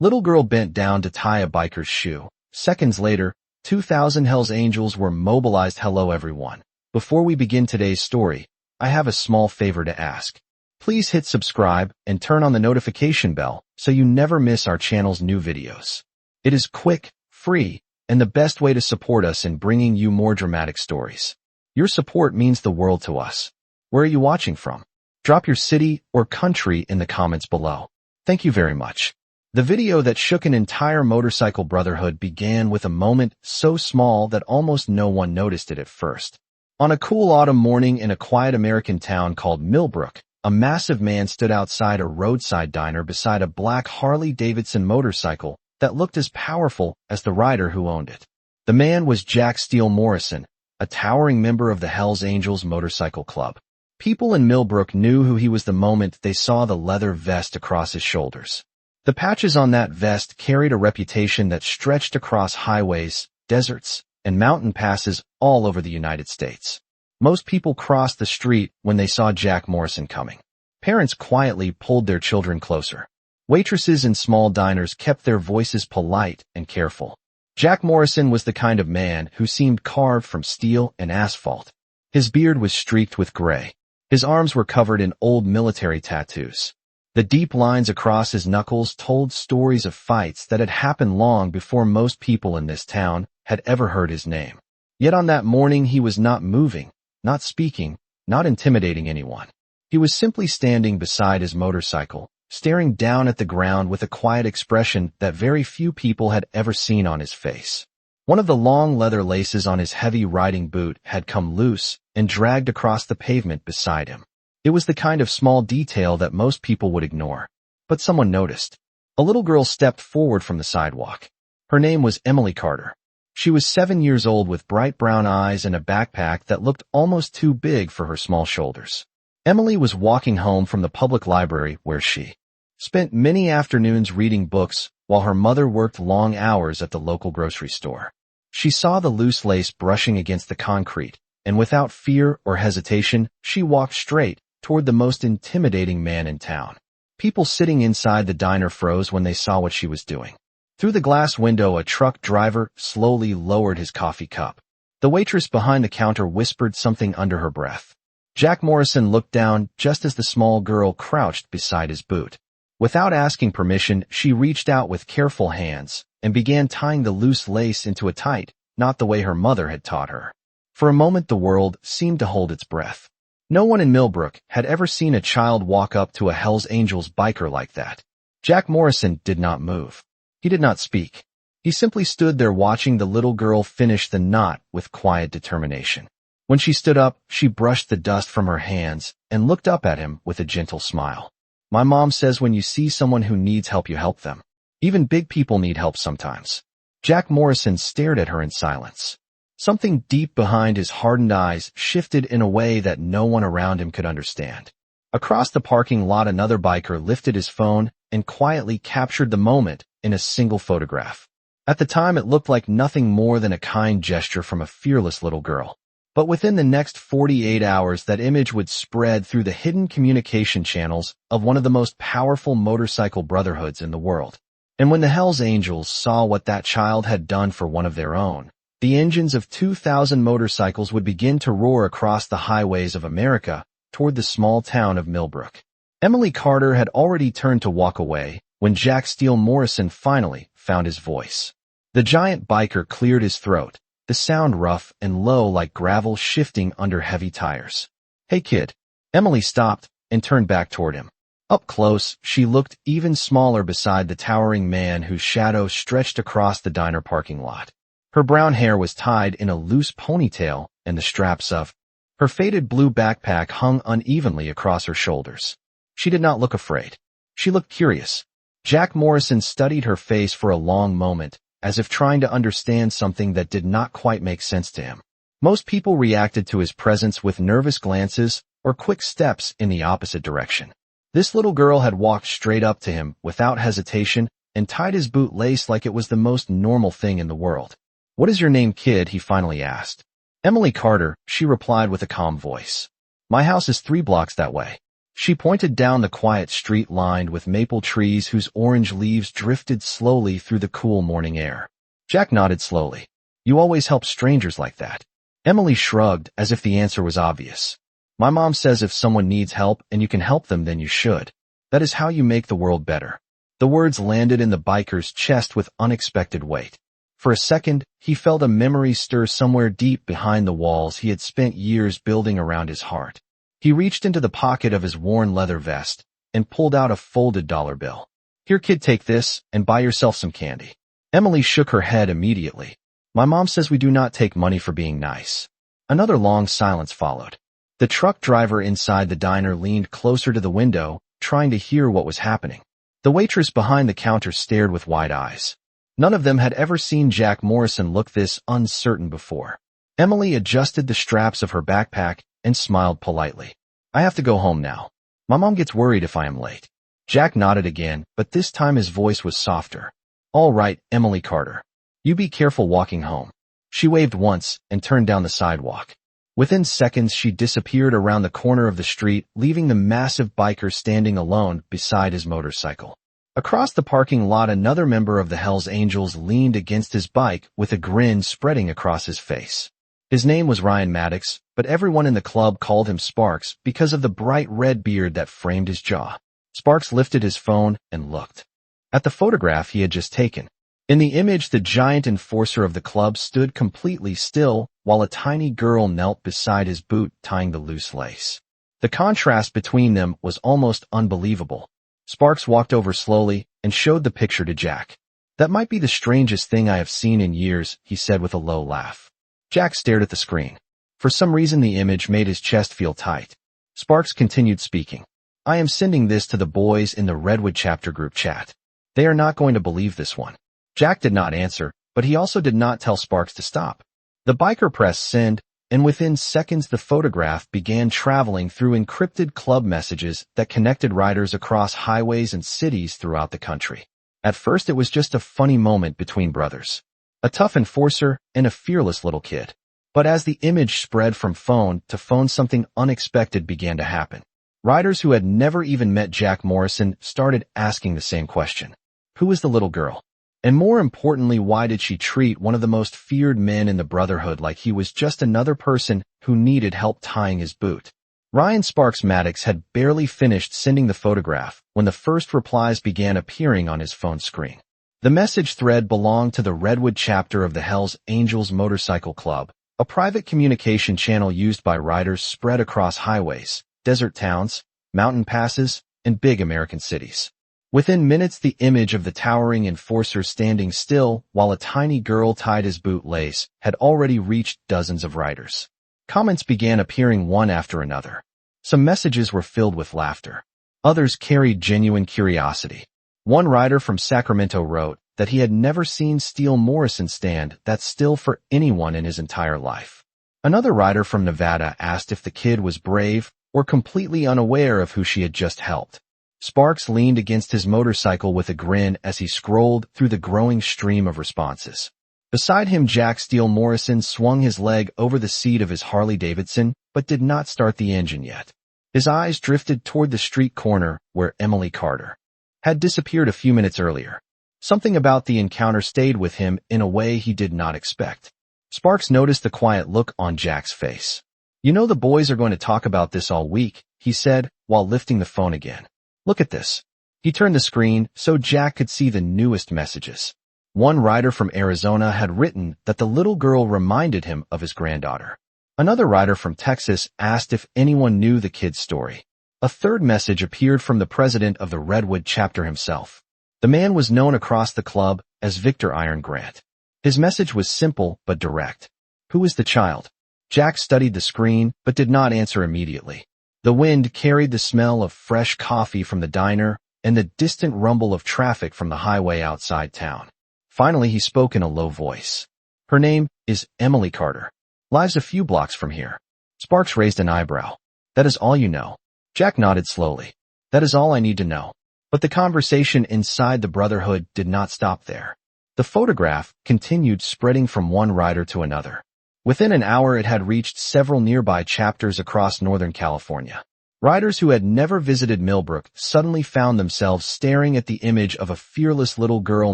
Little girl bent down to tie a biker's shoe. Seconds later, 2,000 Hells Angels were mobilized. Hello everyone. Before we begin today's story, I have a small favor to ask. Please hit subscribe and turn on the notification bell so you never miss our channel's new videos. It is quick, free, and the best way to support us in bringing you more dramatic stories. Your support means the world to us. Where are you watching from? Drop your city or country in the comments below. Thank you very much. The video that shook an entire motorcycle brotherhood began with a moment so small that almost no one noticed it at first. On a cool autumn morning in a quiet American town called Milbrook, a massive man stood outside a roadside diner beside a black Harley-Davidson motorcycle that looked as powerful as the rider who owned it. The man was Jack Steele Morrison, a towering member of the Hells Angels Motorcycle Club. People in Milbrook knew who he was the moment they saw the leather vest across his shoulders. The patches on that vest carried a reputation that stretched across highways, deserts, and mountain passes all over the United States. Most people crossed the street when they saw Jack Morrison coming. Parents quietly pulled their children closer. Waitresses in small diners kept their voices polite and careful. Jack Morrison was the kind of man who seemed carved from steel and asphalt. His beard was streaked with gray. His arms were covered in old military tattoos. The deep lines across his knuckles told stories of fights that had happened long before most people in this town had ever heard his name. Yet on that morning he was not moving, not speaking, not intimidating anyone. He was simply standing beside his motorcycle, staring down at the ground with a quiet expression that very few people had ever seen on his face. One of the long leather laces on his heavy riding boot had come loose and dragged across the pavement beside him. It was the kind of small detail that most people would ignore. But someone noticed. A little girl stepped forward from the sidewalk. Her name was Emily Carter. She was 7 years old with bright brown eyes and a backpack that looked almost too big for her small shoulders. Emily was walking home from the public library where she spent many afternoons reading books while her mother worked long hours at the local grocery store. She saw the loose lace brushing against the concrete, and without fear or hesitation, she walked straight toward the most intimidating man in town. People sitting inside the diner froze when they saw what she was doing. Through the glass window, a truck driver slowly lowered his coffee cup. The waitress behind the counter whispered something under her breath. Jack Morrison looked down just as the small girl crouched beside his boot. Without asking permission, she reached out with careful hands and began tying the loose lace into a tight, not the way her mother had taught her. For a moment the world seemed to hold its breath. No one in Milbrook had ever seen a child walk up to a Hells Angels biker like that. Jack Morrison did not move. He did not speak. He simply stood there watching the little girl finish the knot with quiet determination. When she stood up, she brushed the dust from her hands and looked up at him with a gentle smile. My mom says when you see someone who needs help, you help them. Even big people need help sometimes. Jack Morrison stared at her in silence. Something deep behind his hardened eyes shifted in a way that no one around him could understand. Across the parking lot, another biker lifted his phone and quietly captured the moment in a single photograph. At the time, it looked like nothing more than a kind gesture from a fearless little girl. But within the next 48 hours, that image would spread through the hidden communication channels of one of the most powerful motorcycle brotherhoods in the world. And when the Hells Angels saw what that child had done for one of their own, the engines of 2,000 motorcycles would begin to roar across the highways of America toward the small town of Milbrook. Emily Carter had already turned to walk away when Jack Steele Morrison finally found his voice. The giant biker cleared his throat, the sound rough and low like gravel shifting under heavy tires. Hey kid. Emily stopped and turned back toward him. Up close, she looked even smaller beside the towering man whose shadow stretched across the diner parking lot. Her brown hair was tied in a loose ponytail, and the straps of her faded blue backpack hung unevenly across her shoulders. She did not look afraid. She looked curious. Jack Morrison studied her face for a long moment, as if trying to understand something that did not quite make sense to him. Most people reacted to his presence with nervous glances or quick steps in the opposite direction. This little girl had walked straight up to him without hesitation and tied his boot lace like it was the most normal thing in the world. What is your name, kid? He finally asked. Emily Carter, she replied with a calm voice. My house is 3 blocks that way. She pointed down the quiet street lined with maple trees whose orange leaves drifted slowly through the cool morning air. Jack nodded slowly. You always help strangers like that. Emily shrugged as if the answer was obvious. My mom says if someone needs help and you can help them, then you should. That is how you make the world better. The words landed in the biker's chest with unexpected weight. For a second, he felt a memory stir somewhere deep behind the walls he had spent years building around his heart. He reached into the pocket of his worn leather vest and pulled out a folded dollar bill. Here, kid, take this and buy yourself some candy. Emily shook her head immediately. My mom says we do not take money for being nice. Another long silence followed. The truck driver inside the diner leaned closer to the window, trying to hear what was happening. The waitress behind the counter stared with wide eyes. None of them had ever seen Jack Morrison look this uncertain before. Emily adjusted the straps of her backpack and smiled politely. I have to go home now. My mom gets worried if I am late. Jack nodded again, but this time his voice was softer. All right, Emily Carter. You be careful walking home. She waved once and turned down the sidewalk. Within seconds, she disappeared around the corner of the street, leaving the massive biker standing alone beside his motorcycle. Across the parking lot, another member of the Hells Angels leaned against his bike with a grin spreading across his face. His name was Ryan Maddox, but everyone in the club called him Sparks because of the bright red beard that framed his jaw. Sparks lifted his phone and looked at the photograph he had just taken. In the image, the giant enforcer of the club stood completely still, while a tiny girl knelt beside his boot tying the loose lace. The contrast between them was almost unbelievable. Sparks walked over slowly and showed the picture to Jack. That might be the strangest thing I have seen in years, he said with a low laugh. Jack stared at the screen. For some reason, the image made his chest feel tight. Sparks continued speaking. I am sending this to the boys in the Redwood chapter group chat. They are not going to believe this one. Jack did not answer, but he also did not tell Sparks to stop. The biker pressed send, and within seconds the photograph began traveling through encrypted club messages that connected riders across highways and cities throughout the country. At first, it was just a funny moment between brothers. A tough enforcer and a fearless little kid. But as the image spread from phone to phone, something unexpected began to happen. Riders who had never even met Jack Morrison started asking the same question. Who was the little girl? And more importantly, why did she treat one of the most feared men in the Brotherhood like he was just another person who needed help tying his boot? Ryan Sparks Maddox had barely finished sending the photograph when the first replies began appearing on his phone screen. The message thread belonged to the Redwood chapter of the Hells Angels Motorcycle Club, a private communication channel used by riders spread across highways, desert towns, mountain passes, and big American cities. Within minutes, the image of the towering enforcer standing still while a tiny girl tied his boot lace had already reached dozens of riders. Comments began appearing one after another. Some messages were filled with laughter. Others carried genuine curiosity. One rider from Sacramento wrote that he had never seen Steel Morrison stand that still for anyone in his entire life. Another rider from Nevada asked if the kid was brave or completely unaware of who she had just helped. Sparks leaned against his motorcycle with a grin as he scrolled through the growing stream of responses. Beside him, Jack Steel Morrison swung his leg over the seat of his Harley-Davidson, but did not start the engine yet. His eyes drifted toward the street corner where Emily Carter had disappeared a few minutes earlier. Something about the encounter stayed with him in a way he did not expect. Sparks noticed the quiet look on Jack's face. You know, the boys are going to talk about this all week, he said, while lifting the phone again. Look at this. He turned the screen so Jack could see the newest messages. One rider from Arizona had written that the little girl reminded him of his granddaughter. Another rider from Texas asked if anyone knew the kid's story. A third message appeared from the president of the Redwood chapter himself. The man was known across the club as Victor Iron Grant. His message was simple but direct. Who is the child? Jack studied the screen but did not answer immediately. The wind carried the smell of fresh coffee from the diner and the distant rumble of traffic from the highway outside town. Finally, he spoke in a low voice. Her name is Emily Carter. Lives a few blocks from here. Sparks raised an eyebrow. That is all you know. Jack nodded slowly. That is all I need to know. But the conversation inside the Brotherhood did not stop there. The photograph continued spreading from one rider to another. Within an hour, it had reached several nearby chapters across Northern California. Riders who had never visited Milbrook suddenly found themselves staring at the image of a fearless little girl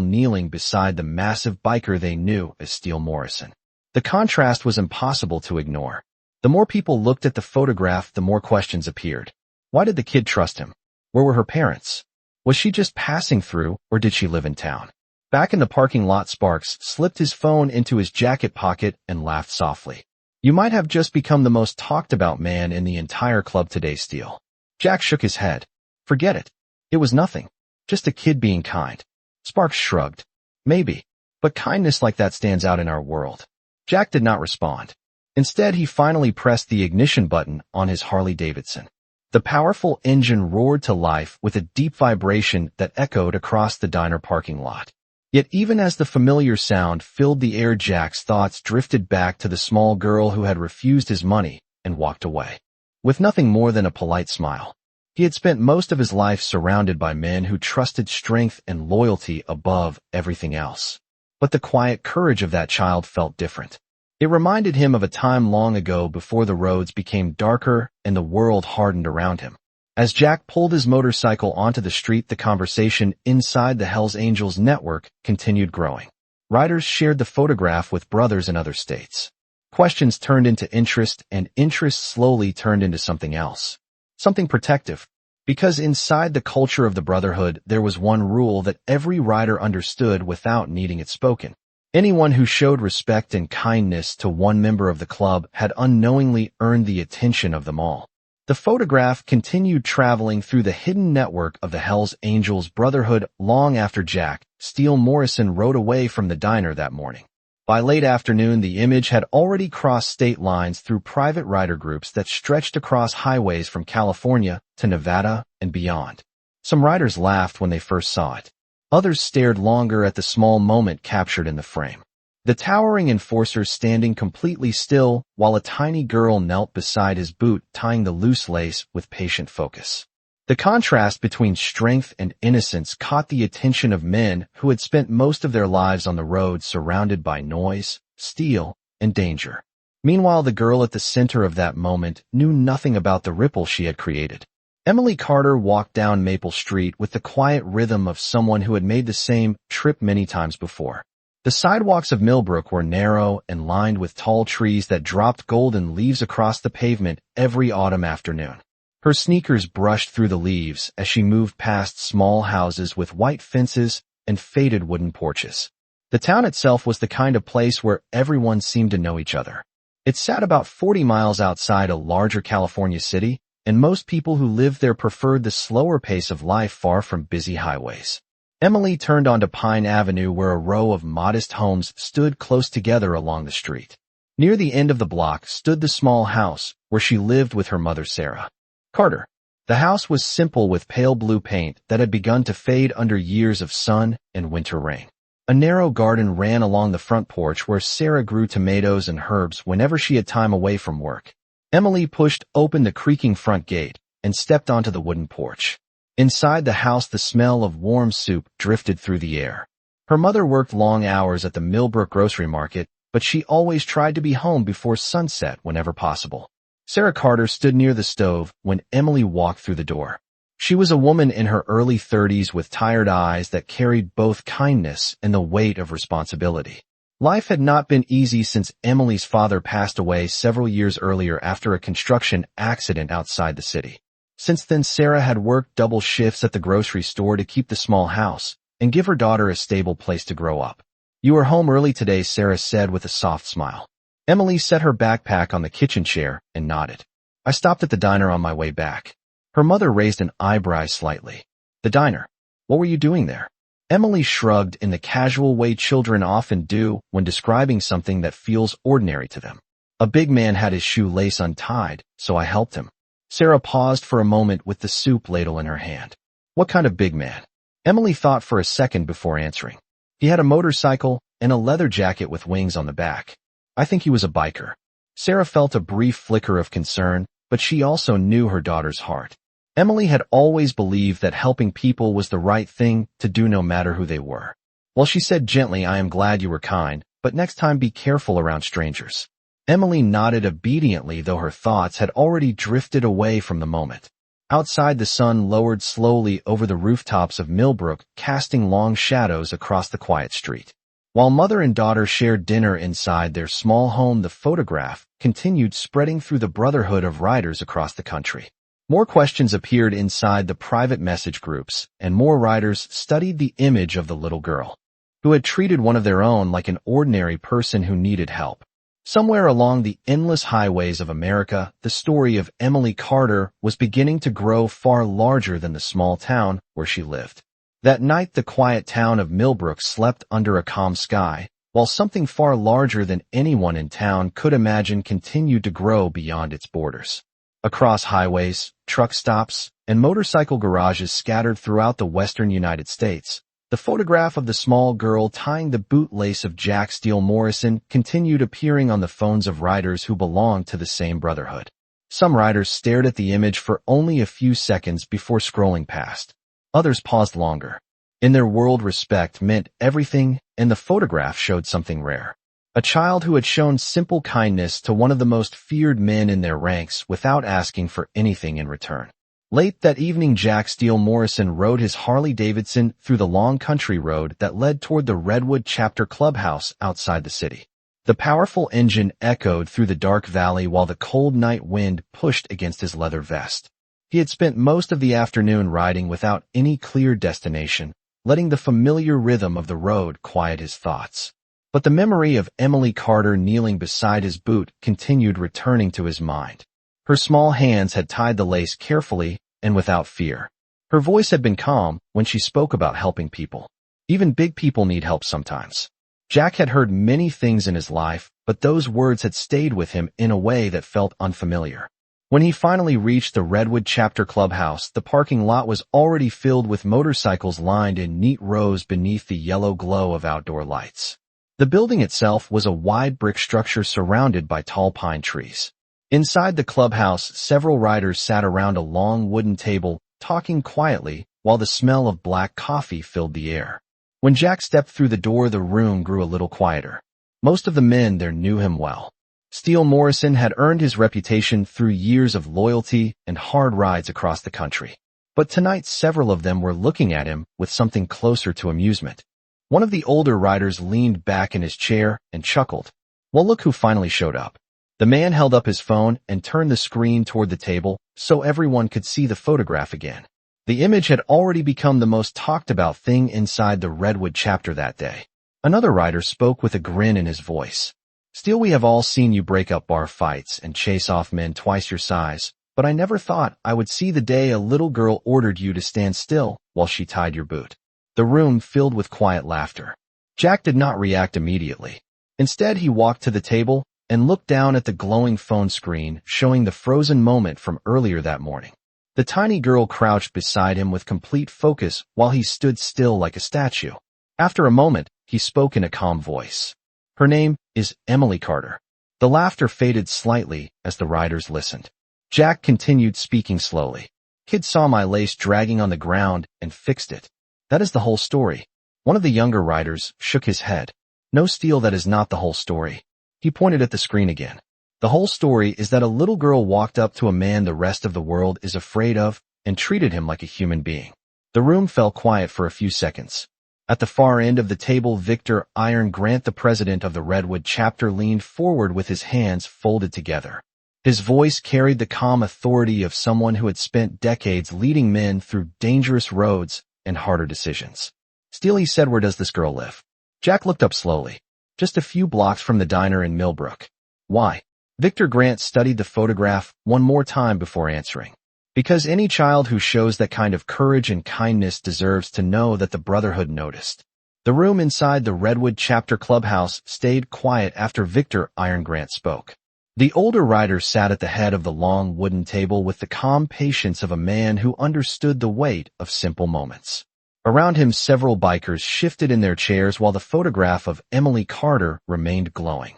kneeling beside the massive biker they knew as Steele Morrison. The contrast was impossible to ignore. The more people looked at the photograph, the more questions appeared. Why did the kid trust him? Where were her parents? Was she just passing through, or did she live in town? Back in the parking lot, Sparks slipped his phone into his jacket pocket and laughed softly. You might have just become the most talked about man in the entire club today, Steele. Jack shook his head. Forget it. It was nothing. Just a kid being kind. Sparks shrugged. Maybe. But kindness like that stands out in our world. Jack did not respond. Instead, he finally pressed the ignition button on his Harley-Davidson. The powerful engine roared to life with a deep vibration that echoed across the diner parking lot. Yet even as the familiar sound filled the air, Jack's thoughts drifted back to the small girl who had refused his money and walked away. With nothing more than a polite smile. He had spent most of his life surrounded by men who trusted strength and loyalty above everything else. But the quiet courage of that child felt different. It reminded him of a time long ago before the roads became darker and the world hardened around him. As Jack pulled his motorcycle onto the street, the conversation inside the Hells Angels network continued growing. Riders shared the photograph with brothers in other states. Questions turned into interest, and interest slowly turned into something else. Something protective. Because inside the culture of the Brotherhood, there was one rule that every rider understood without needing it spoken. Anyone who showed respect and kindness to one member of the club had unknowingly earned the attention of them all. The photograph continued traveling through the hidden network of the Hells Angels Brotherhood long after Jack, Steele Morrison, rode away from the diner that morning. By late afternoon, the image had already crossed state lines through private rider groups that stretched across highways from California to Nevada and beyond. Some riders laughed when they first saw it. Others stared longer at the small moment captured in the frame. The towering enforcer standing completely still while a tiny girl knelt beside his boot, tying the loose lace with patient focus. The contrast between strength and innocence caught the attention of men who had spent most of their lives on the road surrounded by noise, steel, and danger. Meanwhile, the girl at the center of that moment knew nothing about the ripple she had created. Emily Carter walked down Maple Street with the quiet rhythm of someone who had made the same trip many times before. The sidewalks of Milbrook were narrow and lined with tall trees that dropped golden leaves across the pavement every autumn afternoon. Her sneakers brushed through the leaves as she moved past small houses with white fences and faded wooden porches. The town itself was the kind of place where everyone seemed to know each other. It sat about 40 miles outside a larger California city, and most people who lived there preferred the slower pace of life far from busy highways. Emily turned onto Pine Avenue, where a row of modest homes stood close together along the street. Near the end of the block stood the small house where she lived with her mother, Sarah Carter. The house was simple, with pale blue paint that had begun to fade under years of sun and winter rain. A narrow garden ran along the front porch where Sarah grew tomatoes and herbs whenever she had time away from work. Emily pushed open the creaking front gate and stepped onto the wooden porch. Inside the house, the smell of warm soup drifted through the air. Her mother worked long hours at the Milbrook grocery market, but she always tried to be home before sunset whenever possible. Sarah Carter stood near the stove when Emily walked through the door. She was a woman in her early 30s with tired eyes that carried both kindness and the weight of responsibility. Life had not been easy since Emily's father passed away several years earlier after a construction accident outside the city. Since then, Sarah had worked double shifts at the grocery store to keep the small house and give her daughter a stable place to grow up. "You were home early today," Sarah said with a soft smile. Emily set her backpack on the kitchen chair and nodded. "I stopped at the diner on my way back." Her mother raised an eyebrow slightly. "The diner? What were you doing there?" Emily shrugged in the casual way children often do when describing something that feels ordinary to them. "A big man had his shoelace untied, so I helped him." Sarah paused for a moment with the soup ladle in her hand. "What kind of big man?" Emily thought for a second before answering. "He had a motorcycle and a leather jacket with wings on the back. I think he was a biker." Sarah felt a brief flicker of concern, but she also knew her daughter's heart. Emily had always believed that helping people was the right thing to do no matter who they were. While she said gently, "I am glad you were kind, but next time be careful around strangers." Emily nodded obediently, though her thoughts had already drifted away from the moment. Outside, the sun lowered slowly over the rooftops of Milbrook, casting long shadows across the quiet street. While mother and daughter shared dinner inside their small home, the photograph continued spreading through the brotherhood of riders across the country. More questions appeared inside the private message groups, and more riders studied the image of the little girl, who had treated one of their own like an ordinary person who needed help. Somewhere along the endless highways of America, the story of Emily Carter was beginning to grow far larger than the small town where she lived. That night, the quiet town of Milbrook slept under a calm sky, while something far larger than anyone in town could imagine continued to grow beyond its borders. Across highways, truck stops, and motorcycle garages scattered throughout the western United States, the photograph of the small girl tying the bootlace of Jack Steele Morrison continued appearing on the phones of riders who belonged to the same brotherhood. Some riders stared at the image for only a few seconds before scrolling past. Others paused longer. In their world, respect meant everything, and the photograph showed something rare. A child who had shown simple kindness to one of the most feared men in their ranks without asking for anything in return. Late that evening, Jack Steele Morrison rode his Harley-Davidson through the long country road that led toward the Redwood Chapter Clubhouse outside the city. The powerful engine echoed through the dark valley while the cold night wind pushed against his leather vest. He had spent most of the afternoon riding without any clear destination, letting the familiar rhythm of the road quiet his thoughts. But the memory of Emily Carter kneeling beside his boot continued returning to his mind. Her small hands had tied the lace carefully and without fear. Her voice had been calm when she spoke about helping people. Even big people need help sometimes. Jack had heard many things in his life, but those words had stayed with him in a way that felt unfamiliar. When he finally reached the Redwood Chapter Clubhouse, the parking lot was already filled with motorcycles lined in neat rows beneath the yellow glow of outdoor lights. The building itself was a wide brick structure surrounded by tall pine trees. Inside the clubhouse, several riders sat around a long wooden table, talking quietly, while the smell of black coffee filled the air. When Jack stepped through the door, the room grew a little quieter. Most of the men there knew him well. Steele Morrison had earned his reputation through years of loyalty and hard rides across the country. But tonight, several of them were looking at him with something closer to amusement. One of the older riders leaned back in his chair and chuckled. "Well, look who finally showed up." The man held up his phone and turned the screen toward the table so everyone could see the photograph again. The image had already become the most talked about thing inside the Redwood chapter that day. Another rider spoke with a grin in his voice. "Steele, we have all seen you break up bar fights and chase off men twice your size, but I never thought I would see the day a little girl ordered you to stand still while she tied your boot." The room filled with quiet laughter. Jack did not react immediately. Instead, he walked to the table and looked down at the glowing phone screen showing the frozen moment from earlier that morning. The tiny girl crouched beside him with complete focus while he stood still like a statue. After a moment, he spoke in a calm voice. "Her name is Emily Carter." The laughter faded slightly as the riders listened. Jack continued speaking slowly. "Kid saw my lace dragging on the ground and fixed it. That is the whole story." One of the younger riders shook his head. "No, Steele, that is not the whole story." He pointed at the screen again. "The whole story is that a little girl walked up to a man the rest of the world is afraid of and treated him like a human being." The room fell quiet for a few seconds. At the far end of the table, Victor Iron Grant, the president of the Redwood chapter, leaned forward with his hands folded together. His voice carried the calm authority of someone who had spent decades leading men through dangerous roads and harder decisions. "Steele," he said, "where does this girl live?" Jack looked up slowly. "Just a few blocks from the diner in Milbrook." "Why?" Victor Grant studied the photograph one more time before answering. "Because any child who shows that kind of courage and kindness deserves to know that the brotherhood noticed." The room inside the Redwood chapter clubhouse stayed quiet after Victor Iron Grant spoke. The older rider sat at the head of the long wooden table with the calm patience of a man who understood the weight of simple moments. Around him, several bikers shifted in their chairs while the photograph of Emily Carter remained glowing.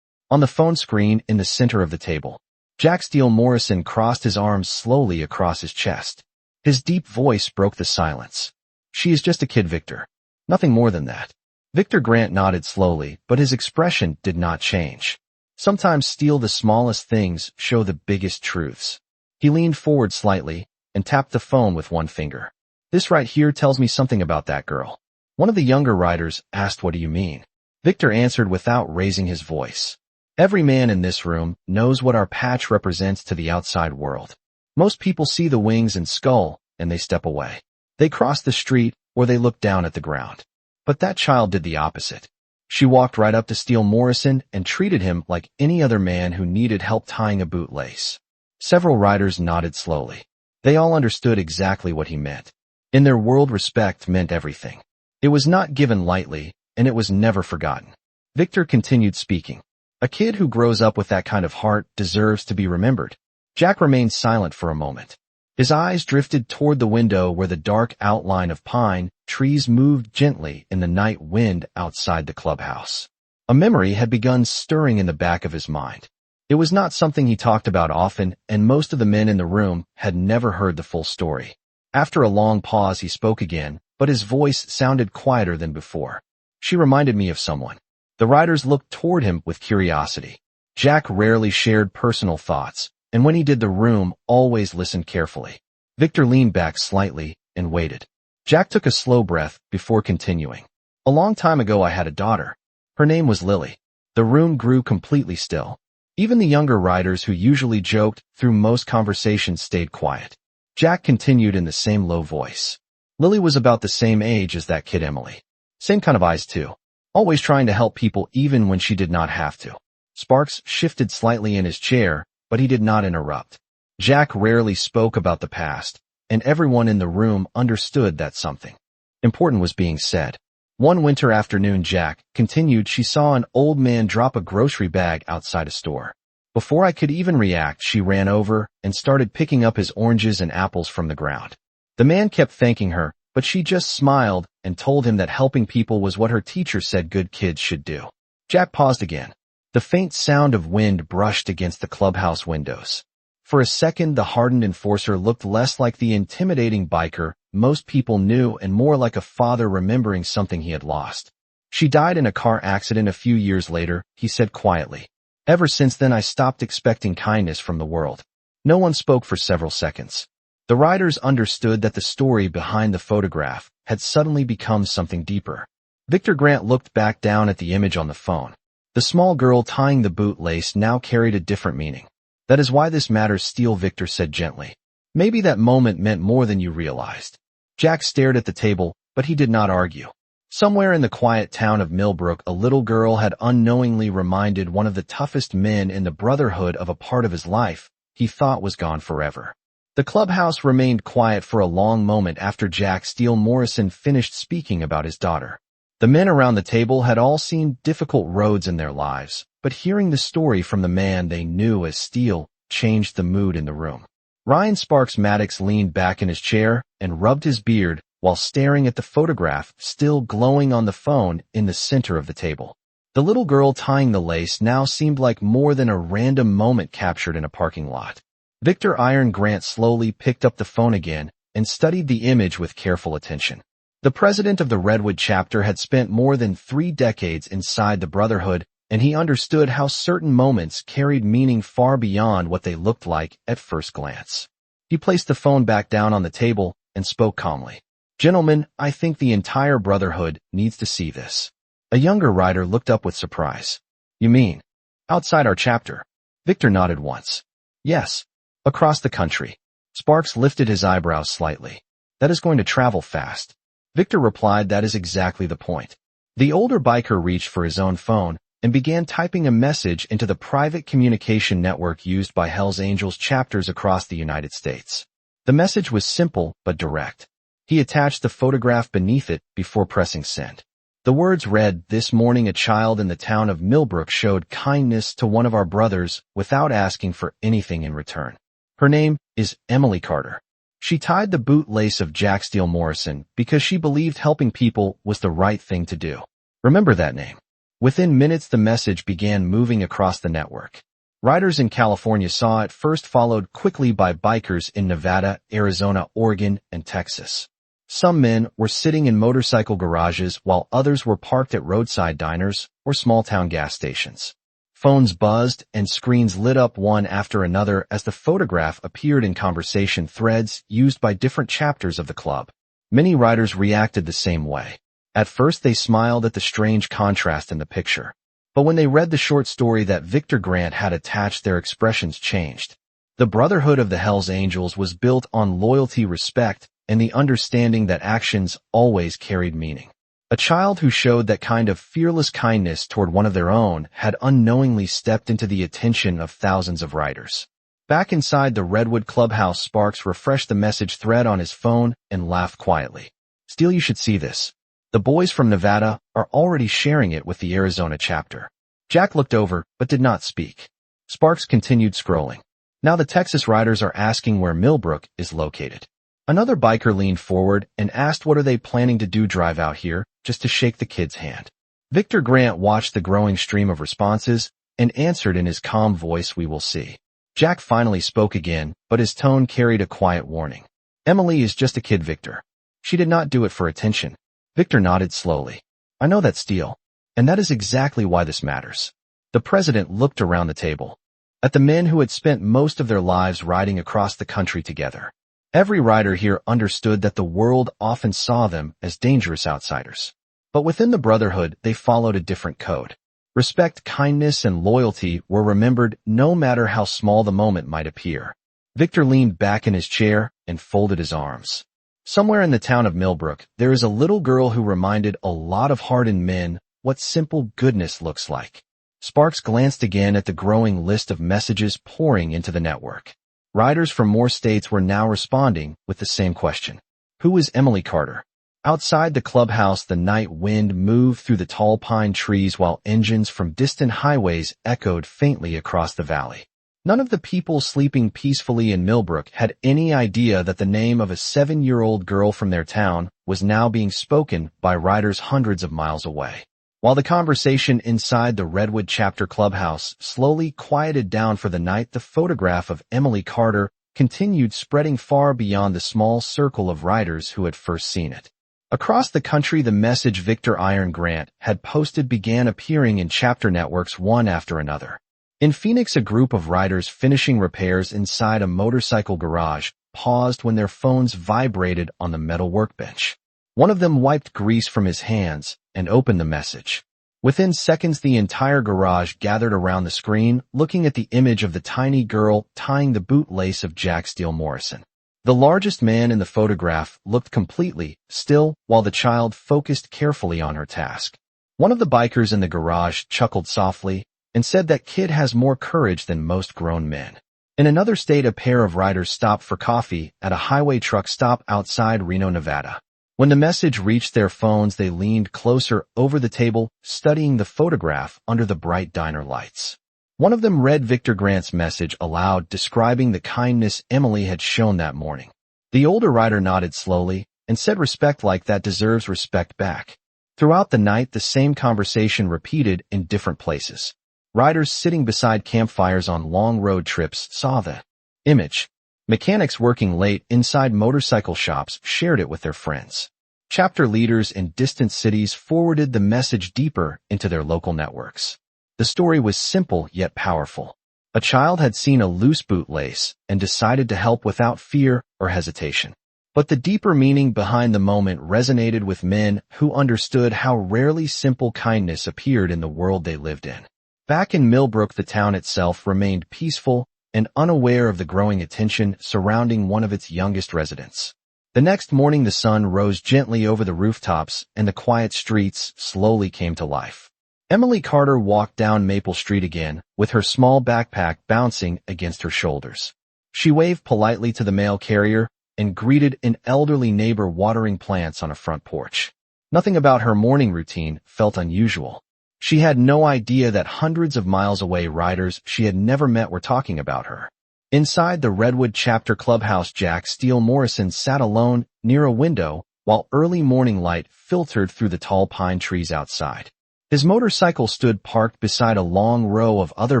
On the phone screen in the center of the table, Jack Steele Morrison crossed his arms slowly across his chest. His deep voice broke the silence. "She is just a kid, Victor. Nothing more than that." Victor Grant nodded slowly, but his expression did not change. "Sometimes, Steele, the smallest things show the biggest truths." He leaned forward slightly, and tapped the phone with one finger. This right here tells me something about that girl. One of the younger riders asked, "What do you mean?" Victor answered without raising his voice. "Every man in this room knows what our patch represents to the outside world. Most people see the wings and skull, and they step away. They cross the street, or they look down at the ground. But that child did the opposite. She walked right up to Steele Morrison and treated him like any other man who needed help tying a bootlace." Several riders nodded slowly. They all understood exactly what he meant. In their world, respect meant everything. It was not given lightly, and it was never forgotten. Victor continued speaking. "A kid who grows up with that kind of heart deserves to be remembered." Jack remained silent for a moment. His eyes drifted toward the window where the dark outline of pine trees moved gently in the night wind outside the clubhouse. A memory had begun stirring in the back of his mind. It was not something he talked about often, and most of the men in the room had never heard the full story. After a long pause, he spoke again, but his voice sounded quieter than before. "She reminded me of someone." The riders looked toward him with curiosity. Jack rarely shared personal thoughts, and when he did, the room always listened carefully. Victor leaned back slightly and waited. Jack took a slow breath before continuing. "A long time ago I had a daughter. Her name was Lily." The room grew completely still. Even the younger riders, who usually joked through most conversations, stayed quiet. Jack continued in the same low voice. "Lily was about the same age as that kid Emily. Same kind of eyes too. Always trying to help people even when she did not have to." Sparks shifted slightly in his chair, but he did not interrupt. Jack rarely spoke about the past, and everyone in the room understood that something important was being said. One winter afternoon, Jack continued, "She saw an old man drop a grocery bag outside a store. Before I could even react, she ran over and started picking up his oranges and apples from the ground. The man kept thanking her, but she just smiled and told him that helping people was what her teacher said good kids should do." Jack paused again. The faint sound of wind brushed against the clubhouse windows. For a second, the hardened enforcer looked less like the intimidating biker most people knew and more like a father remembering something he had lost. "She died in a car accident a few years later," he said quietly. "Ever since then I stopped expecting kindness from the world." No one spoke for several seconds. The riders understood that the story behind the photograph had suddenly become something deeper. Victor Grant looked back down at the image on the phone. The small girl tying the bootlace now carried a different meaning. "That is why this matters, Steele," Victor said gently. "Maybe that moment meant more than you realized." Jack stared at the table, but he did not argue. Somewhere in the quiet town of Milbrook, a little girl had unknowingly reminded one of the toughest men in the brotherhood of a part of his life he thought was gone forever. The clubhouse remained quiet for a long moment after Jack Steele Morrison finished speaking about his daughter. The men around the table had all seen difficult roads in their lives, but hearing the story from the man they knew as Steele changed the mood in the room. Ryan Sparks Maddox leaned back in his chair and rubbed his beard while staring at the photograph still glowing on the phone in the center of the table. The little girl tying the lace now seemed like more than a random moment captured in a parking lot. Victor Iron Grant slowly picked up the phone again and studied the image with careful attention. The president of the Redwood chapter had spent more than 3 decades inside the Brotherhood, and he understood how certain moments carried meaning far beyond what they looked like at first glance. He placed the phone back down on the table and spoke calmly. "Gentlemen, I think the entire Brotherhood needs to see this." A younger rider looked up with surprise. "You mean outside our chapter?" Victor nodded once. "Yes, across the country." Sparks lifted his eyebrows slightly. "That is going to travel fast." Victor replied, "That is exactly the point." The older biker reached for his own phone and began typing a message into the private communication network used by Hells Angels chapters across the United States. The message was simple but direct. He attached the photograph beneath it before pressing send. The words read, "This morning a child in the town of Milbrook showed kindness to one of our brothers without asking for anything in return. Her name is Emily Carter. She tied the bootlace of Jack Steele Morrison because she believed helping people was the right thing to do. Remember that name." Within minutes, the message began moving across the network. Riders in California saw it first, followed quickly by bikers in Nevada, Arizona, Oregon, and Texas. Some men were sitting in motorcycle garages while others were parked at roadside diners or small-town gas stations. Phones buzzed and screens lit up one after another as the photograph appeared in conversation threads used by different chapters of the club. Many riders reacted the same way. At first they smiled at the strange contrast in the picture. But when they read the short story that Victor Grant had attached, their expressions changed. The Brotherhood of the Hells Angels was built on loyalty, respect, and the understanding that actions always carried meaning. A child who showed that kind of fearless kindness toward one of their own had unknowingly stepped into the attention of thousands of riders. Back inside the Redwood clubhouse, Sparks refreshed the message thread on his phone and laughed quietly. "Steele, you should see this. The boys from Nevada are already sharing it with the Arizona chapter." Jack looked over but did not speak. Sparks continued scrolling. "Now the Texas riders are asking where Milbrook is located." Another biker leaned forward and asked, "What are they planning to do, drive out here just to shake the kid's hand?" Victor Grant watched the growing stream of responses and answered in his calm voice, "We will see." Jack finally spoke again, but his tone carried a quiet warning. "Emily is just a kid, Victor. She did not do it for attention." Victor nodded slowly. "I know that, Steele, and that is exactly why this matters." The president looked around the table at the men who had spent most of their lives riding across the country together. Every rider here understood that the world often saw them as dangerous outsiders. But within the Brotherhood, they followed a different code. Respect, kindness, and loyalty were remembered no matter how small the moment might appear. Victor leaned back in his chair and folded his arms. Somewhere in the town of Milbrook, there is a little girl who reminded a lot of hardened men what simple goodness looks like. Sparks glanced again at the growing list of messages pouring into the network. Riders from more states were now responding with the same question. Who is Emily Carter? Outside the clubhouse, the night wind moved through the tall pine trees while engines from distant highways echoed faintly across the valley. None of the people sleeping peacefully in Milbrook had any idea that the name of a 7-year-old girl from their town was now being spoken by riders hundreds of miles away. While the conversation inside the Redwood chapter clubhouse slowly quieted down for the night, the photograph of Emily Carter continued spreading far beyond the small circle of riders who had first seen it. Across the country, the message Victor Iron Grant had posted began appearing in chapter networks one after another. In Phoenix, a group of riders finishing repairs inside a motorcycle garage paused when their phones vibrated on the metal workbench. One of them wiped grease from his hands and opened the message. Within seconds, the entire garage gathered around the screen, looking at the image of the tiny girl tying the bootlace of Jack Steele Morrison. The largest man in the photograph looked completely still while the child focused carefully on her task. One of the bikers in the garage chuckled softly and said, "That kid has more courage than most grown men." In another state, a pair of riders stopped for coffee at a highway truck stop outside Reno, Nevada. When the message reached their phones, they leaned closer over the table, studying the photograph under the bright diner lights. One of them read Victor Grant's message aloud, describing the kindness Emily had shown that morning. The older rider nodded slowly and said, "Respect like that deserves respect back." Throughout the night, the same conversation repeated in different places. Riders sitting beside campfires on long road trips saw the image. Mechanics working late inside motorcycle shops shared it with their friends. Chapter leaders in distant cities forwarded the message deeper into their local networks. The story was simple yet powerful. A child had seen a loose bootlace and decided to help without fear or hesitation. But the deeper meaning behind the moment resonated with men who understood how rarely simple kindness appeared in the world they lived in. Back in Milbrook, the town itself remained peaceful and unaware of the growing attention surrounding one of its youngest residents. The next morning, the sun rose gently over the rooftops and the quiet streets slowly came to life. Emily Carter walked down Maple Street again, with her small backpack bouncing against her shoulders. She waved politely to the mail carrier and greeted an elderly neighbor watering plants on a front porch. Nothing about her morning routine felt unusual. She had no idea that hundreds of miles away, riders she had never met were talking about her. Inside the Redwood chapter clubhouse, Jack Steele Morrison sat alone near a window while early morning light filtered through the tall pine trees outside. His motorcycle stood parked beside a long row of other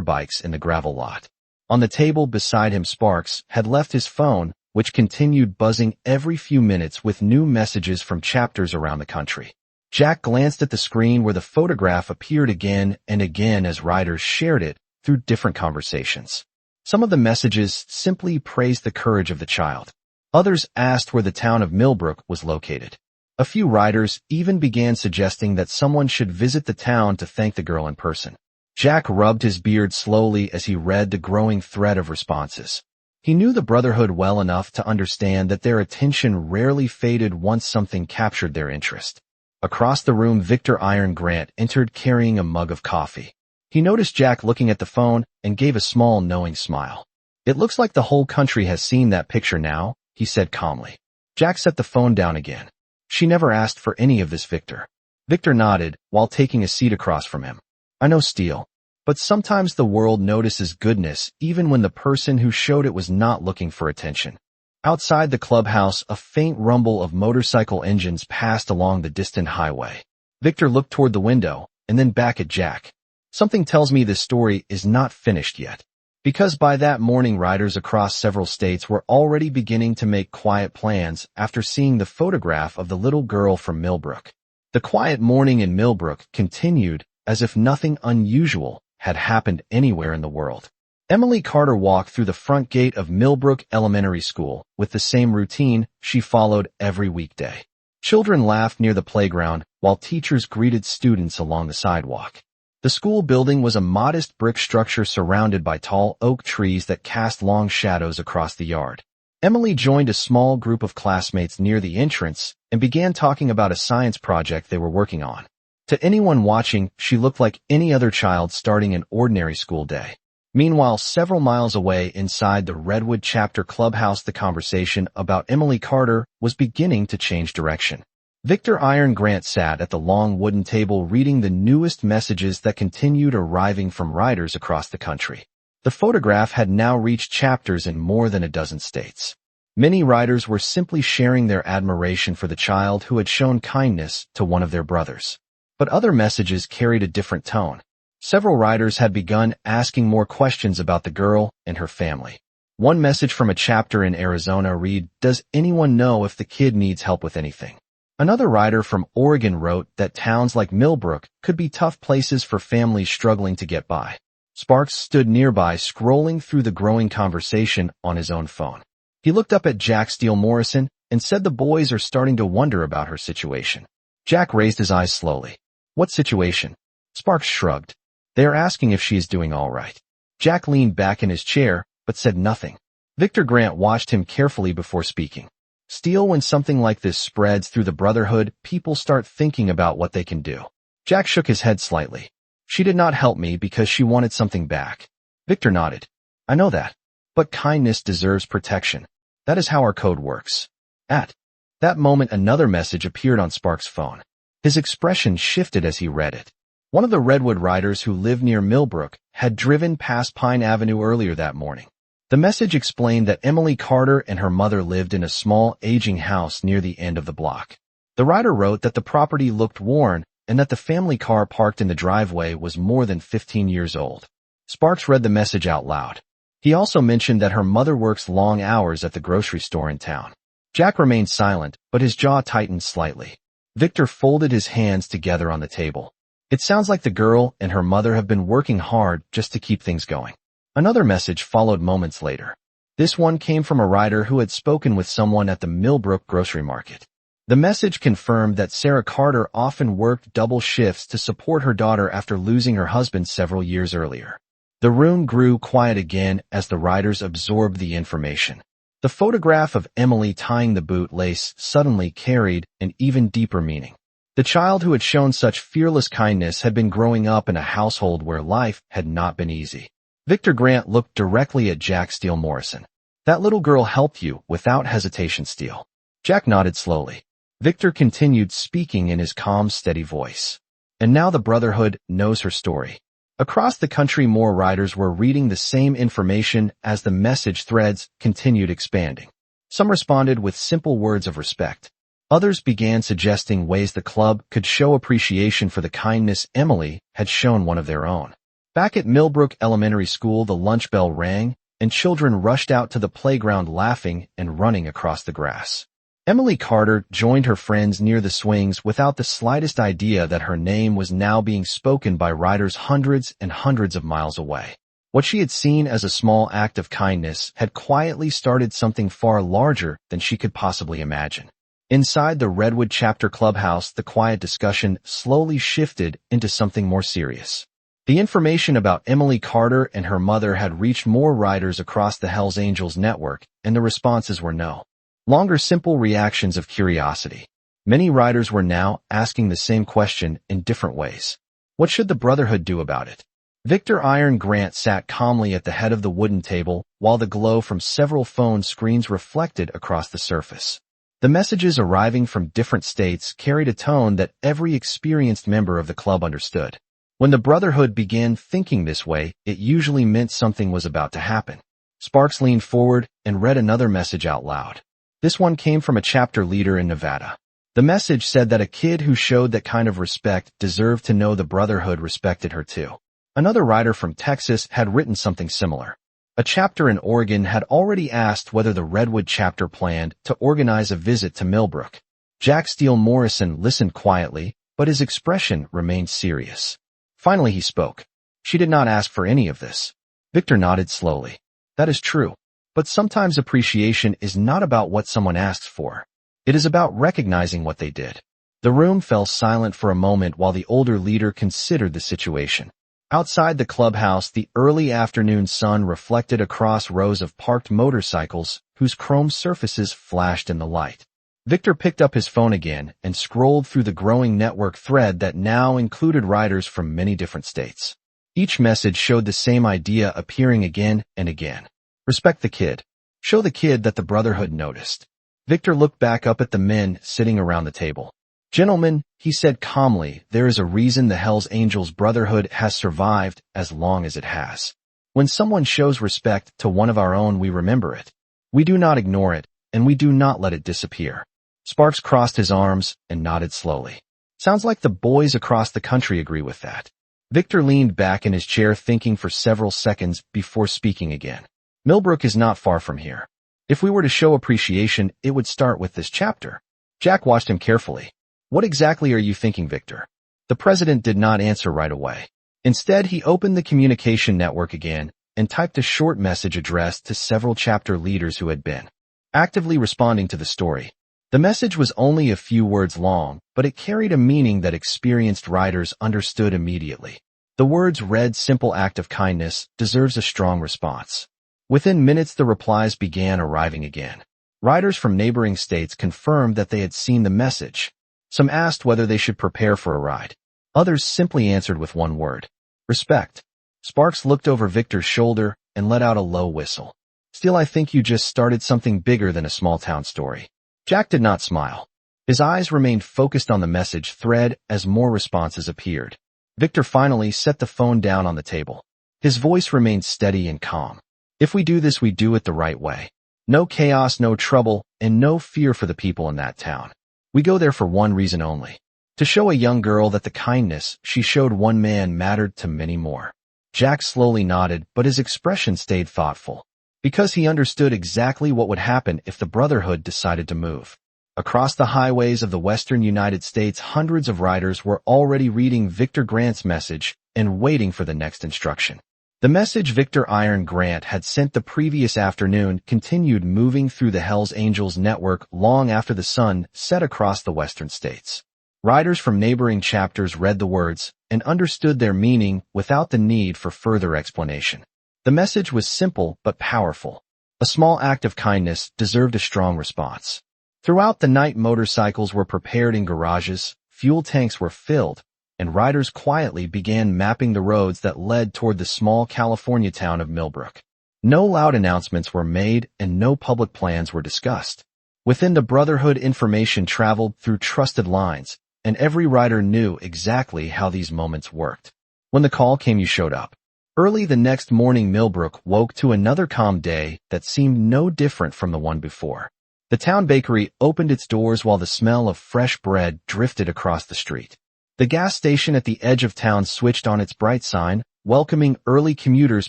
bikes in the gravel lot. On the table beside him, Sparks had left his phone, which continued buzzing every few minutes with new messages from chapters around the country. Jack glanced at the screen where the photograph appeared again and again as riders shared it through different conversations. Some of the messages simply praised the courage of the child. Others asked where the town of Milbrook was located. A few riders even began suggesting that someone should visit the town to thank the girl in person. Jack rubbed his beard slowly as he read the growing thread of responses. He knew the brotherhood well enough to understand that their attention rarely faded once something captured their interest. Across the room, Victor Iron Grant entered carrying a mug of coffee. He noticed Jack looking at the phone and gave a small, knowing smile. "It looks like the whole country has seen that picture now," he said calmly. Jack set the phone down again. "She never asked for any of this, Victor." Victor nodded while taking a seat across from him. "I know, Steele. But sometimes the world notices goodness even when the person who showed it was not looking for attention." Outside the clubhouse, a faint rumble of motorcycle engines passed along the distant highway. Victor looked toward the window and then back at Jack. "Something tells me this story is not finished yet." Because by that morning, riders across several states were already beginning to make quiet plans after seeing the photograph of the little girl from Milbrook. The quiet morning in Milbrook continued as if nothing unusual had happened anywhere in the world. Emily Carter walked through the front gate of Milbrook Elementary School with the same routine she followed every weekday. Children laughed near the playground while teachers greeted students along the sidewalk. The school building was a modest brick structure surrounded by tall oak trees that cast long shadows across the yard. Emily joined a small group of classmates near the entrance and began talking about a science project they were working on. To anyone watching, she looked like any other child starting an ordinary school day. Meanwhile, several miles away inside the Redwood Chapter Clubhouse, the conversation about Emily Carter was beginning to change direction. Victor Iron Grant sat at the long wooden table reading the newest messages that continued arriving from riders across the country. The photograph had now reached chapters in more than a dozen states. Many riders were simply sharing their admiration for the child who had shown kindness to one of their brothers. But other messages carried a different tone. Several riders had begun asking more questions about the girl and her family. One message from a chapter in Arizona read, "Does anyone know if the kid needs help with anything?" Another rider from Oregon wrote that towns like Milbrook could be tough places for families struggling to get by. Sparks stood nearby, scrolling through the growing conversation on his own phone. He looked up at Jack Steele Morrison and said, "The boys are starting to wonder about her situation." Jack raised his eyes slowly. "What situation?" Sparks shrugged. "They are asking if she is doing all right." Jack leaned back in his chair, but said nothing. Victor Grant watched him carefully before speaking. "Steele, when something like this spreads through the brotherhood, people start thinking about what they can do." Jack shook his head slightly. "She did not help me because she wanted something back." Victor nodded. "I know that. But kindness deserves protection. That is how our code works." At that moment, another message appeared on Sparks' phone. His expression shifted as he read it. One of the Redwood riders who lived near Milbrook had driven past Pine Avenue earlier that morning. The message explained that Emily Carter and her mother lived in a small, aging house near the end of the block. The rider wrote that the property looked worn and that the family car parked in the driveway was more than 15 years old. Sparks read the message out loud. He also mentioned that her mother works long hours at the grocery store in town. Jack remained silent, but his jaw tightened slightly. Victor folded his hands together on the table. "It sounds like the girl and her mother have been working hard just to keep things going." Another message followed moments later. This one came from a rider who had spoken with someone at the Milbrook grocery market. The message confirmed that Sarah Carter often worked double shifts to support her daughter after losing her husband several years earlier. The room grew quiet again as the riders absorbed the information. The photograph of Emily tying the bootlace suddenly carried an even deeper meaning. The child who had shown such fearless kindness had been growing up in a household where life had not been easy. Victor Grant looked directly at Jack Steele Morrison. "That little girl helped you without hesitation, Steele." Jack nodded slowly. Victor continued speaking in his calm, steady voice. "And now the Brotherhood knows her story." Across the country, more riders were reading the same information as the message threads continued expanding. Some responded with simple words of respect. Others began suggesting ways the club could show appreciation for the kindness Emily had shown one of their own. Back at Milbrook Elementary School, the lunch bell rang, and children rushed out to the playground laughing and running across the grass. Emily Carter joined her friends near the swings without the slightest idea that her name was now being spoken by riders hundreds and hundreds of miles away. What she had seen as a small act of kindness had quietly started something far larger than she could possibly imagine. Inside the Redwood Chapter Clubhouse, the quiet discussion slowly shifted into something more serious. The information about Emily Carter and her mother had reached more riders across the Hells Angels network, and the responses were no longer simple reactions of curiosity. Many riders were now asking the same question in different ways. What should the Brotherhood do about it? Victor Iron Grant sat calmly at the head of the wooden table while the glow from several phone screens reflected across the surface. The messages arriving from different states carried a tone that every experienced member of the club understood. When the Brotherhood began thinking this way, it usually meant something was about to happen. Sparks leaned forward and read another message out loud. This one came from a chapter leader in Nevada. The message said that a kid who showed that kind of respect deserved to know the Brotherhood respected her too. Another rider from Texas had written something similar. A chapter in Oregon had already asked whether the Redwood chapter planned to organize a visit to Milbrook. Jack Steele Morrison listened quietly, but his expression remained serious. Finally he spoke. She did not ask for any of this. Victor nodded slowly. That is true. But sometimes appreciation is not about what someone asks for. It is about recognizing what they did. The room fell silent for a moment while the older leader considered the situation. Outside the clubhouse, the early afternoon sun reflected across rows of parked motorcycles whose chrome surfaces flashed in the light. Victor picked up his phone again and scrolled through the growing network thread that now included riders from many different states. Each message showed the same idea appearing again and again. Respect the kid. Show the kid that the Brotherhood noticed. Victor looked back up at the men sitting around the table. Gentlemen, he said calmly, there is a reason the Hells Angels Brotherhood has survived as long as it has. When someone shows respect to one of our own, we remember it. We do not ignore it, and we do not let it disappear. Sparks crossed his arms and nodded slowly. Sounds like the boys across the country agree with that. Victor leaned back in his chair thinking for several seconds before speaking again. Milbrook is not far from here. If we were to show appreciation, it would start with this chapter. Jack watched him carefully. What exactly are you thinking, Victor? The president did not answer right away. Instead, he opened the communication network again and typed a short message addressed to several chapter leaders who had been actively responding to the story. The message was only a few words long, but it carried a meaning that experienced riders understood immediately. The words read, "Simple act of kindness deserves a strong response." Within minutes, the replies began arriving again. Riders from neighboring states confirmed that they had seen the message. Some asked whether they should prepare for a ride. Others simply answered with one word: respect. Sparks looked over Victor's shoulder and let out a low whistle. Still, I think you just started something bigger than a small-town story. Jack did not smile. His eyes remained focused on the message thread as more responses appeared. Victor finally set the phone down on the table. His voice remained steady and calm. If we do this, we do it the right way. No chaos, no trouble, and no fear for the people in that town. We go there for one reason only: to show a young girl that the kindness she showed one man mattered to many more. Jack slowly nodded, but his expression stayed thoughtful, because he understood exactly what would happen if the Brotherhood decided to move. Across the highways of the western United States, hundreds of riders were already reading Victor Grant's message and waiting for the next instruction. The message Victor Iron Grant had sent the previous afternoon continued moving through the Hells Angels network long after the sun set across the western states. Riders from neighboring chapters read the words and understood their meaning without the need for further explanation. The message was simple but powerful. A small act of kindness deserved a strong response. Throughout the night, motorcycles were prepared in garages, fuel tanks were filled, and riders quietly began mapping the roads that led toward the small California town of Milbrook. No loud announcements were made and no public plans were discussed. Within the Brotherhood, information traveled through trusted lines, and every rider knew exactly how these moments worked. When the call came, you showed up. Early the next morning, Milbrook woke to another calm day that seemed no different from the one before. The town bakery opened its doors while the smell of fresh bread drifted across the street. The gas station at the edge of town switched on its bright sign, welcoming early commuters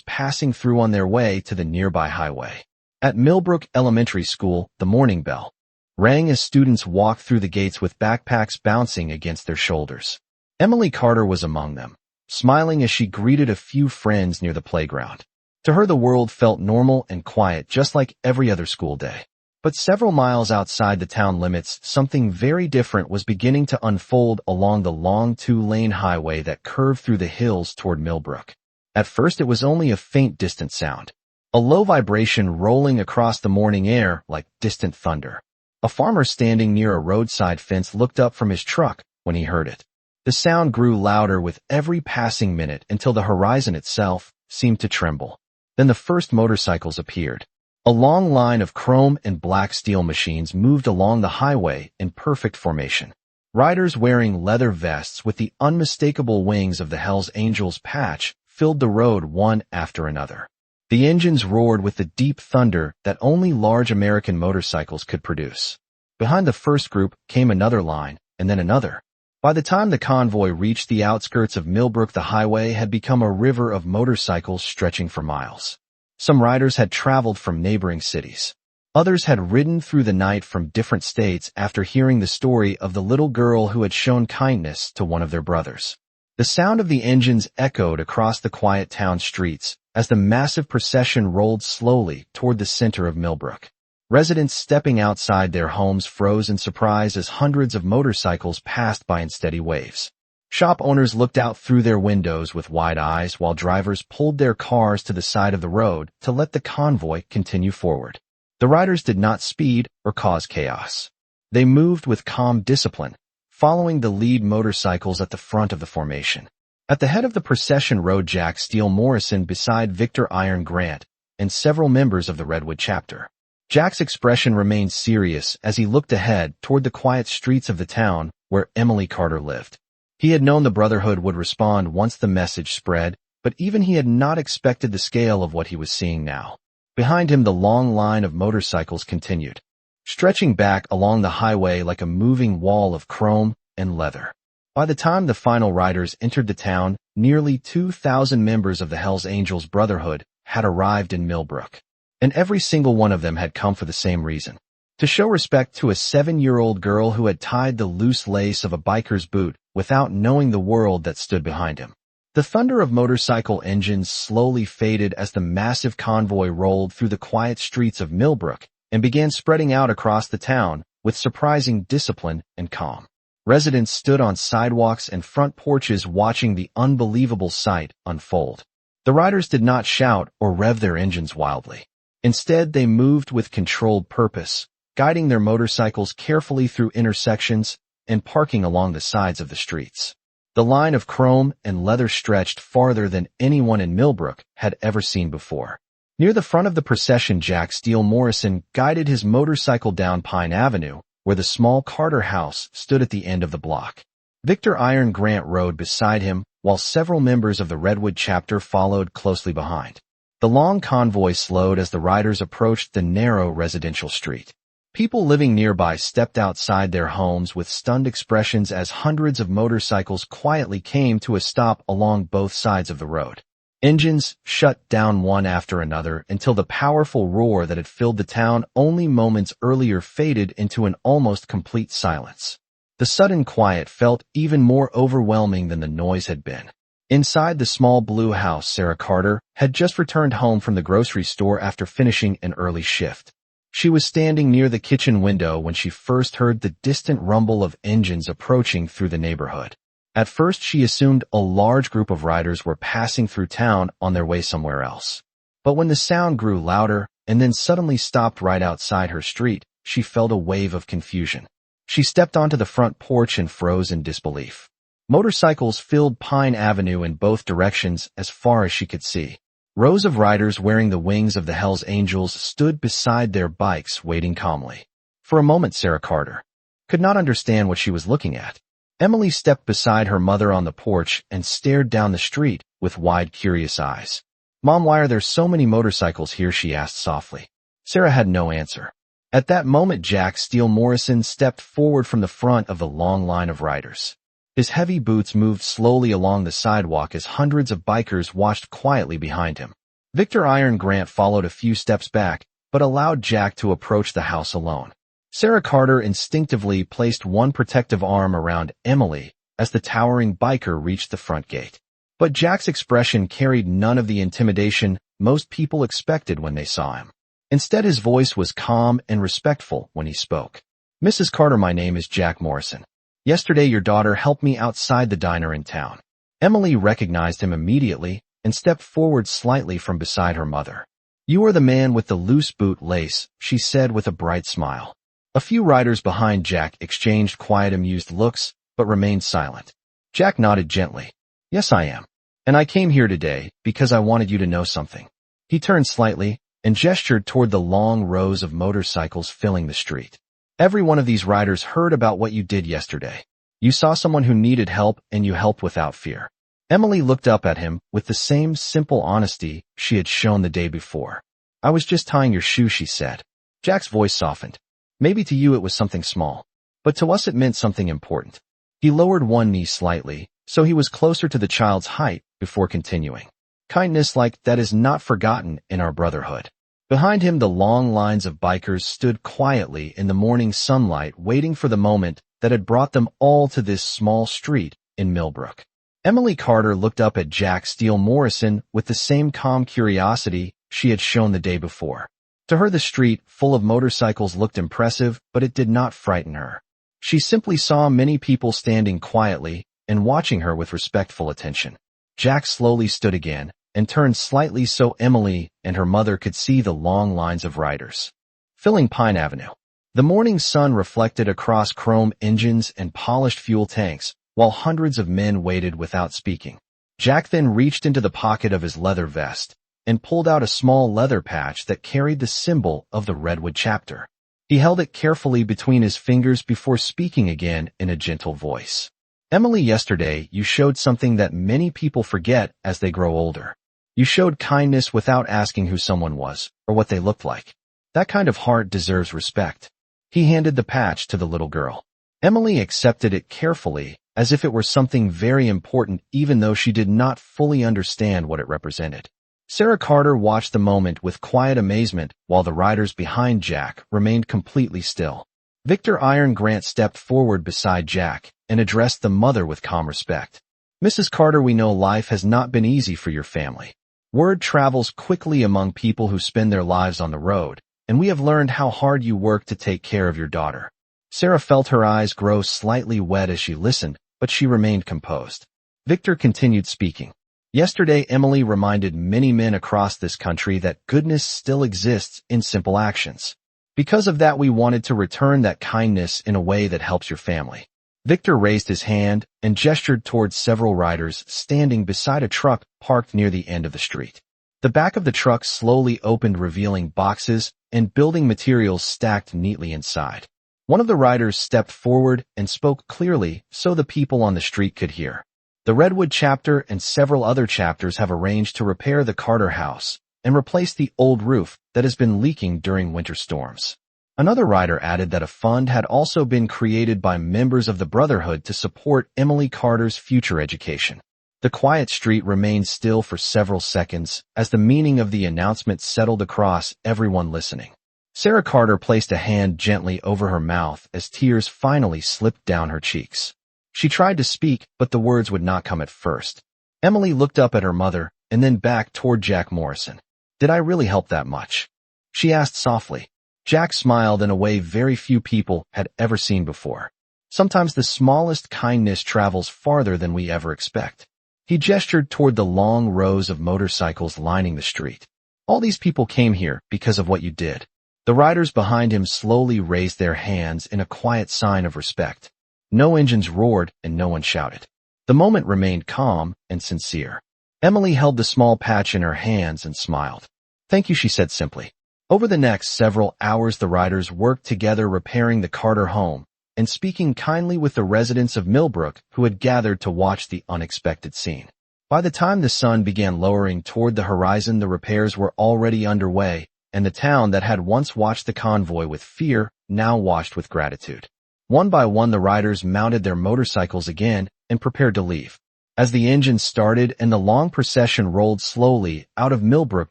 passing through on their way to the nearby highway. At Milbrook Elementary School, the morning bell rang as students walked through the gates with backpacks bouncing against their shoulders. Emily Carter was among them, smiling as she greeted a few friends near the playground. To her, the world felt normal and quiet, just like every other school day. But several miles outside the town limits, something very different was beginning to unfold along the long two-lane highway that curved through the hills toward Milbrook. At first, it was only a faint distant sound, a low vibration rolling across the morning air like distant thunder. A farmer standing near a roadside fence looked up from his truck when he heard it. The sound grew louder with every passing minute until the horizon itself seemed to tremble. Then the first motorcycles appeared. A long line of chrome and black steel machines moved along the highway in perfect formation. Riders wearing leather vests with the unmistakable wings of the Hells Angels patch filled the road one after another. The engines roared with the deep thunder that only large American motorcycles could produce. Behind the first group came another line, and then another. By the time the convoy reached the outskirts of Milbrook, the highway had become a river of motorcycles stretching for miles. Some riders had traveled from neighboring cities. Others had ridden through the night from different states after hearing the story of the little girl who had shown kindness to one of their brothers. The sound of the engines echoed across the quiet town streets as the massive procession rolled slowly toward the center of Milbrook. Residents stepping outside their homes froze in surprise as hundreds of motorcycles passed by in steady waves. Shop owners looked out through their windows with wide eyes while drivers pulled their cars to the side of the road to let the convoy continue forward. The riders did not speed or cause chaos. They moved with calm discipline, following the lead motorcycles at the front of the formation. At the head of the procession rode Jack Steele Morrison beside Victor Iron Grant and several members of the Redwood chapter. Jack's expression remained serious as he looked ahead toward the quiet streets of the town where Emily Carter lived. He had known the Brotherhood would respond once the message spread, but even he had not expected the scale of what he was seeing now. Behind him, the long line of motorcycles continued, stretching back along the highway like a moving wall of chrome and leather. By the time the final riders entered the town, nearly 2,000 members of the Hells Angels Brotherhood had arrived in Milbrook. And every single one of them had come for the same reason: to show respect to a 7-year-old girl who had tied the loose lace of a biker's boot without knowing the world that stood behind him. The thunder of motorcycle engines slowly faded as the massive convoy rolled through the quiet streets of Milbrook and began spreading out across the town with surprising discipline and calm. Residents stood on sidewalks and front porches watching the unbelievable sight unfold. The riders did not shout or rev their engines wildly. Instead, they moved with controlled purpose, guiding their motorcycles carefully through intersections and parking along the sides of the streets. The line of chrome and leather stretched farther than anyone in Milbrook had ever seen before. Near the front of the procession, Jack Steele Morrison guided his motorcycle down Pine Avenue, where the small Carter house stood at the end of the block. Victor Iron Grant rode beside him, while several members of the Redwood chapter followed closely behind. The long convoy slowed as the riders approached the narrow residential street. People living nearby stepped outside their homes with stunned expressions as hundreds of motorcycles quietly came to a stop along both sides of the road. Engines shut down one after another until the powerful roar that had filled the town only moments earlier faded into an almost complete silence. The sudden quiet felt even more overwhelming than the noise had been. Inside the small blue house, Sarah Carter had just returned home from the grocery store after finishing an early shift. She was standing near the kitchen window when she first heard the distant rumble of engines approaching through the neighborhood. At first, she assumed a large group of riders were passing through town on their way somewhere else. But when the sound grew louder and then suddenly stopped right outside her street, she felt a wave of confusion. She stepped onto the front porch and froze in disbelief. Motorcycles filled Pine Avenue in both directions as far as she could see. Rows of riders wearing the wings of the Hells Angels stood beside their bikes, waiting calmly. For a moment, Sarah Carter could not understand what she was looking at. Emily stepped beside her mother on the porch and stared down the street with wide, curious eyes. "Mom, why are there so many motorcycles here?" she asked softly. Sarah had no answer. At that moment, Jack Steele Morrison stepped forward from the front of the long line of riders. His heavy boots moved slowly along the sidewalk as hundreds of bikers watched quietly behind him. Victor Iron Grant followed a few steps back, but allowed Jack to approach the house alone. Sarah Carter instinctively placed one protective arm around Emily as the towering biker reached the front gate. But Jack's expression carried none of the intimidation most people expected when they saw him. Instead, his voice was calm and respectful when he spoke. "Mrs. Carter, my name is Jack Morrison. Yesterday your daughter helped me outside the diner in town." Emily recognized him immediately and stepped forward slightly from beside her mother. "You are the man with the loose boot lace," she said with a bright smile. A few riders behind Jack exchanged quiet, amused looks, but remained silent. Jack nodded gently. "Yes, I am. And I came here today because I wanted you to know something." He turned slightly and gestured toward the long rows of motorcycles filling the street. "Every one of these riders heard about what you did yesterday. You saw someone who needed help and you helped without fear." Emily looked up at him with the same simple honesty she had shown the day before. "I was just tying your shoe," she said. Jack's voice softened. "Maybe to you it was something small, but to us it meant something important." He lowered one knee slightly, so he was closer to the child's height before continuing. "Kindness like that is not forgotten in our brotherhood." Behind him, the long lines of bikers stood quietly in the morning sunlight, waiting for the moment that had brought them all to this small street in Milbrook. Emily Carter looked up at Jack Steele Morrison with the same calm curiosity she had shown the day before. To her, the street, full of motorcycles, looked impressive, but it did not frighten her. She simply saw many people standing quietly and watching her with respectful attention. Jack slowly stood again and turned slightly so Emily and her mother could see the long lines of riders filling Pine Avenue. The morning sun reflected across chrome engines and polished fuel tanks, while hundreds of men waited without speaking. Jack then reached into the pocket of his leather vest and pulled out a small leather patch that carried the symbol of the Redwood chapter. He held it carefully between his fingers before speaking again in a gentle voice. "Emily, yesterday you showed something that many people forget as they grow older. You showed kindness without asking who someone was or what they looked like. That kind of heart deserves respect." He handed the patch to the little girl. Emily accepted it carefully, as if it were something very important, even though she did not fully understand what it represented. Sarah Carter watched the moment with quiet amazement while the riders behind Jack remained completely still. Victor Iron Grant stepped forward beside Jack and addressed the mother with calm respect. "Mrs. Carter, we know life has not been easy for your family. Word travels quickly among people who spend their lives on the road, and we have learned how hard you work to take care of your daughter." Sarah felt her eyes grow slightly wet as she listened, but she remained composed. Victor continued speaking. "Yesterday, Emily reminded many men across this country that goodness still exists in simple actions. Because of that, we wanted to return that kindness in a way that helps your family." Victor raised his hand and gestured towards several riders standing beside a truck parked near the end of the street. The back of the truck slowly opened, revealing boxes and building materials stacked neatly inside. One of the riders stepped forward and spoke clearly so the people on the street could hear. "The Redwood chapter and several other chapters have arranged to repair the Carter house and replace the old roof that has been leaking during winter storms." Another rider added that a fund had also been created by members of the Brotherhood to support Emily Carter's future education. The quiet street remained still for several seconds as the meaning of the announcement settled across everyone listening. Sarah Carter placed a hand gently over her mouth as tears finally slipped down her cheeks. She tried to speak, but the words would not come at first. Emily looked up at her mother and then back toward Jack Morrison. "Did I really help that much?" she asked softly. Jack smiled in a way very few people had ever seen before. "Sometimes the smallest kindness travels farther than we ever expect." He gestured toward the long rows of motorcycles lining the street. "All these people came here because of what you did." The riders behind him slowly raised their hands in a quiet sign of respect. No engines roared and no one shouted. The moment remained calm and sincere. Emily held the small patch in her hands and smiled. "Thank you," she said simply. Over the next several hours, the riders worked together repairing the Carter home and speaking kindly with the residents of Milbrook who had gathered to watch the unexpected scene. By the time the sun began lowering toward the horizon, the repairs were already underway, and the town that had once watched the convoy with fear now watched with gratitude. One by one, the riders mounted their motorcycles again and prepared to leave. As the engine started and the long procession rolled slowly out of Milbrook,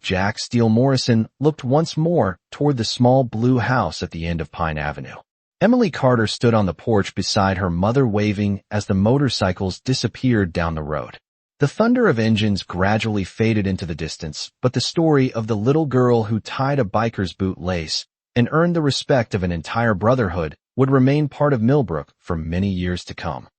Jack Steele Morrison looked once more toward the small blue house at the end of Pine Avenue. Emily Carter stood on the porch beside her mother, waving as the motorcycles disappeared down the road. The thunder of engines gradually faded into the distance, but the story of the little girl who tied a biker's boot lace and earned the respect of an entire brotherhood would remain part of Milbrook for many years to come.